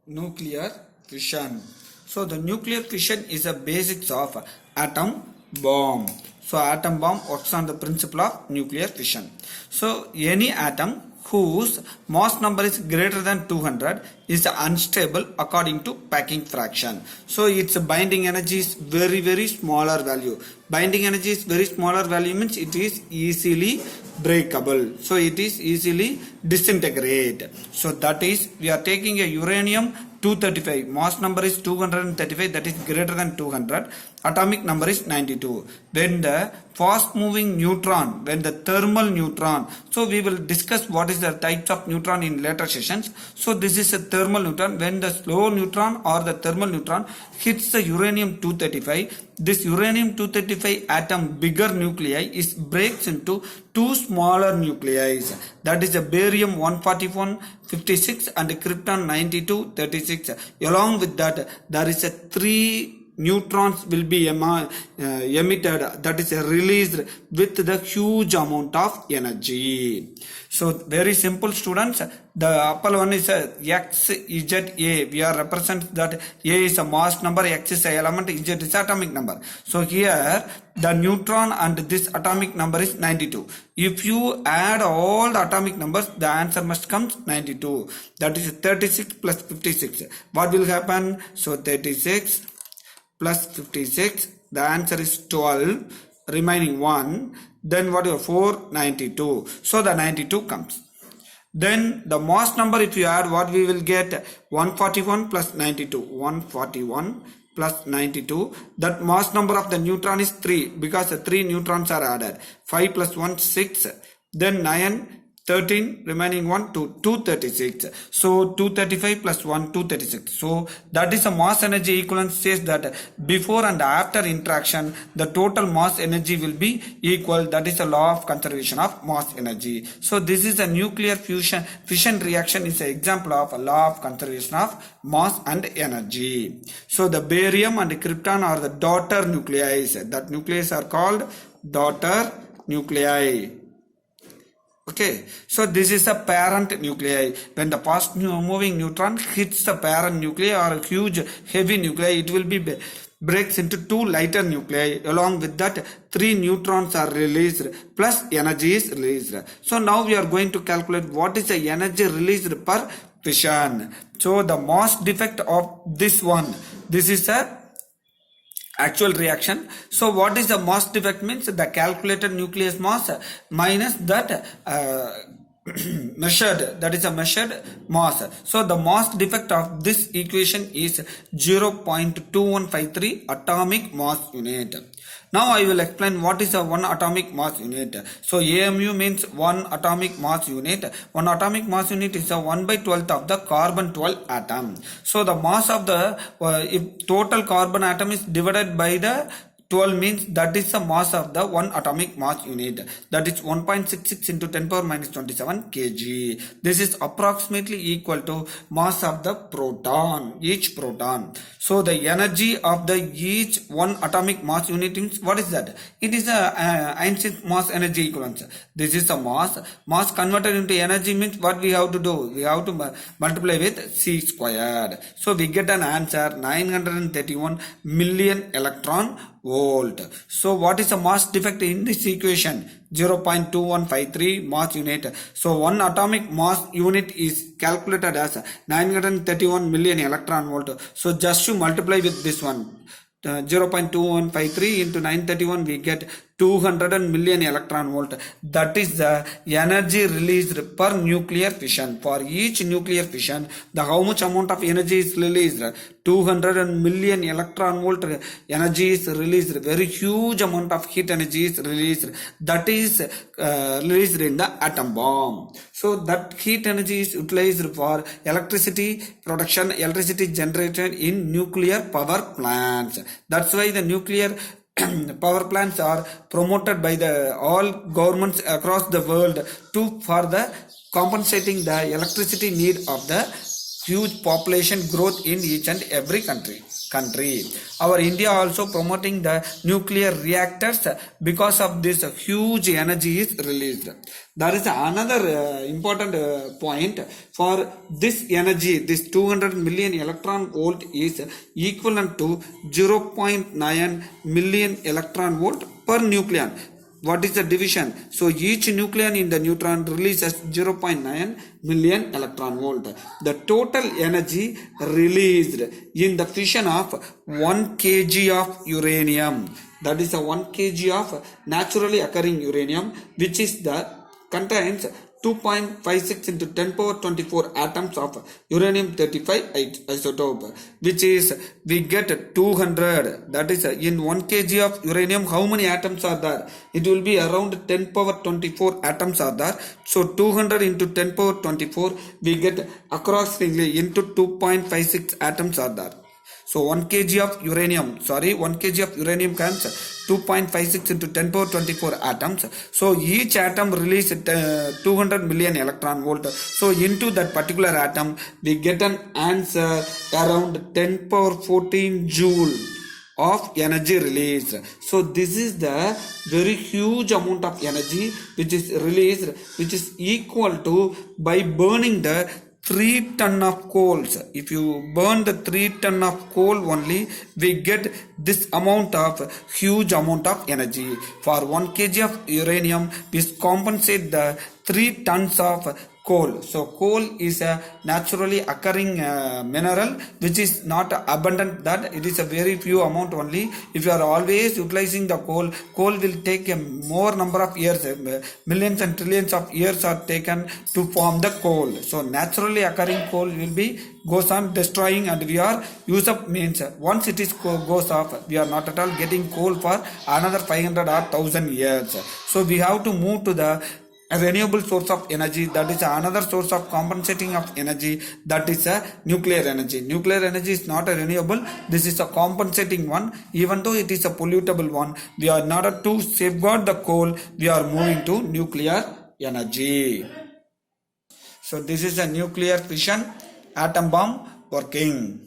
Nuclear fission. So the nuclear fission is the basics of atom bomb. So atom bomb works on the principle of nuclear fission. So any atom whose mass number is greater than 200 is unstable according to packing fraction. So its binding energy is very smaller value. Binding energy is very smaller value means it is easily breakable. So it is easily disintegrate. So that is we are taking a uranium 235, mass number is 235, that is greater than 200, atomic number is 92. When the fast moving neutron, when the thermal neutron, so we will discuss what is the types of neutron in later sessions. So this is a thermal neutron. When the slow neutron or the thermal neutron hits the uranium 235, this uranium 235 atom bigger nuclei is breaks into two smaller nuclei, that is a barium 141 56 and krypton 92 36. Along with that there is a 3 neutrons will be emitted, that is released with the huge amount of energy. So very simple students, the upper one is X, Z, A. We are represent that A is a mass number, X is a element, Z is atomic number. So here the neutron and this atomic number is 92. If you add all the atomic numbers, the answer must come 92. That is 36 plus 56. What will happen? So 36 plus 56, the answer is 12, remaining 1, then what is 492, so the 92 comes. Then the mass number, if you add, what we will get? 141 plus 92, 141 plus 92, that mass number of the neutron is 3 because the 3 neutrons are added. 5 plus 1 6, then 9 13, remaining 1 236. So 235 plus 1 236. So that is a mass energy equivalence, says that before and after interaction the total mass energy will be equal. That is a law of conservation of mass energy. So this is a nuclear fission reaction is an example of a law of conservation of mass and energy. So the barium and krypton are the daughter nuclei. That nuclei are called daughter nuclei. Okay, so this is a parent nuclei. When the fast moving neutron hits the parent nuclei or a huge heavy nuclei, it will be breaks into 2 lighter nuclei. Along with that 3 neutrons are released plus energy is released. So now we are going to calculate what is the energy released per fission. So the mass defect of this one, this is a actual reaction. So what is the mass defect means? The calculated nucleus mass minus that measured, that is a measured mass. So the mass defect of this equation is 0.2153 atomic mass unit. Now I will explain what is a 1 atomic mass unit. So AMU means 1 atomic mass unit. 1 atomic mass unit is a 1 by 12th of the carbon 12 atom. So the mass of the if total carbon atom is divided by the 12 means that is the mass of the 1 atomic mass unit, that is 1.66 into 10 power minus 27 kg. This is approximately equal to mass of the proton, each proton. So the energy of the each 1 atomic mass unit means what is that? It is a Einstein mass energy equivalence. This is the mass converted into energy means what we have to do? We have to multiply with c squared. So we get an answer 931 million electron volt. So what is the mass defect in this equation? 0.2153 mass unit. So 1 atomic mass unit is calculated as 931 million electron volt. So just to multiply with this one, 0.2153 into 931, we get 200 million electron volt. That is the energy released per nuclear fission. For each nuclear fission, the how much amount of energy is released? 200 million electron volt energy is released. Very huge amount of heat energy is released. That is released in the atom bomb. So that heat energy is utilized for electricity production, electricity generated in nuclear power plants. That's why the nuclear power plants are promoted by the all governments across the world for the compensating the electricity need of the huge population growth in each and every country. Our India also promoting the nuclear reactors because of this huge energy is released. There is another important point for this energy. This 200 million electron volt is equivalent to 0.9 million electron volt per nucleon. What is the division? So each nucleon in the neutron releases 0.9 million electron volt. The total energy released in the fission of 1 kg of uranium, that is a 1 kg of naturally occurring uranium, which is the contains 2.56 into 10 power 24 atoms of uranium 35 isotope, which is we get 200. That is in 1 kg of uranium, how many atoms are there? It will be around 10 power 24 atoms are there. So 200 into 10 power 24 we get approximately into 2.56 atoms are there. So 1 kg of uranium, 1 kg of uranium comes 2.56 into 10 power 24 atoms. So each atom releases 200 million electron volt. So into that particular atom, we get an answer around 10 power 14 joule of energy released. So this is the very huge amount of energy which is released, which is equal to by burning the 3 ton of coals. If you burn the 3 ton of coal only, we get this amount of huge amount of energy. For 1 kg of uranium, we compensate the 3 tons of coal. So coal is a naturally occurring mineral which is not abundant, that it is a very few amount only. If you are always utilizing the coal will take a more number of years, millions and trillions of years are taken to form the coal. So naturally occurring coal will be goes on destroying, and we are use up means once it is goes off, we are not at all getting coal for another 500 or 1000 years. So we have to move to the a renewable source of energy, that is another source of compensating of energy, that is a nuclear energy. Nuclear energy is not a renewable, this is a compensating one. Even though it is a pollutable one, we are in order to safeguard the coal, we are moving to nuclear energy. So this is a nuclear fission atom bomb working.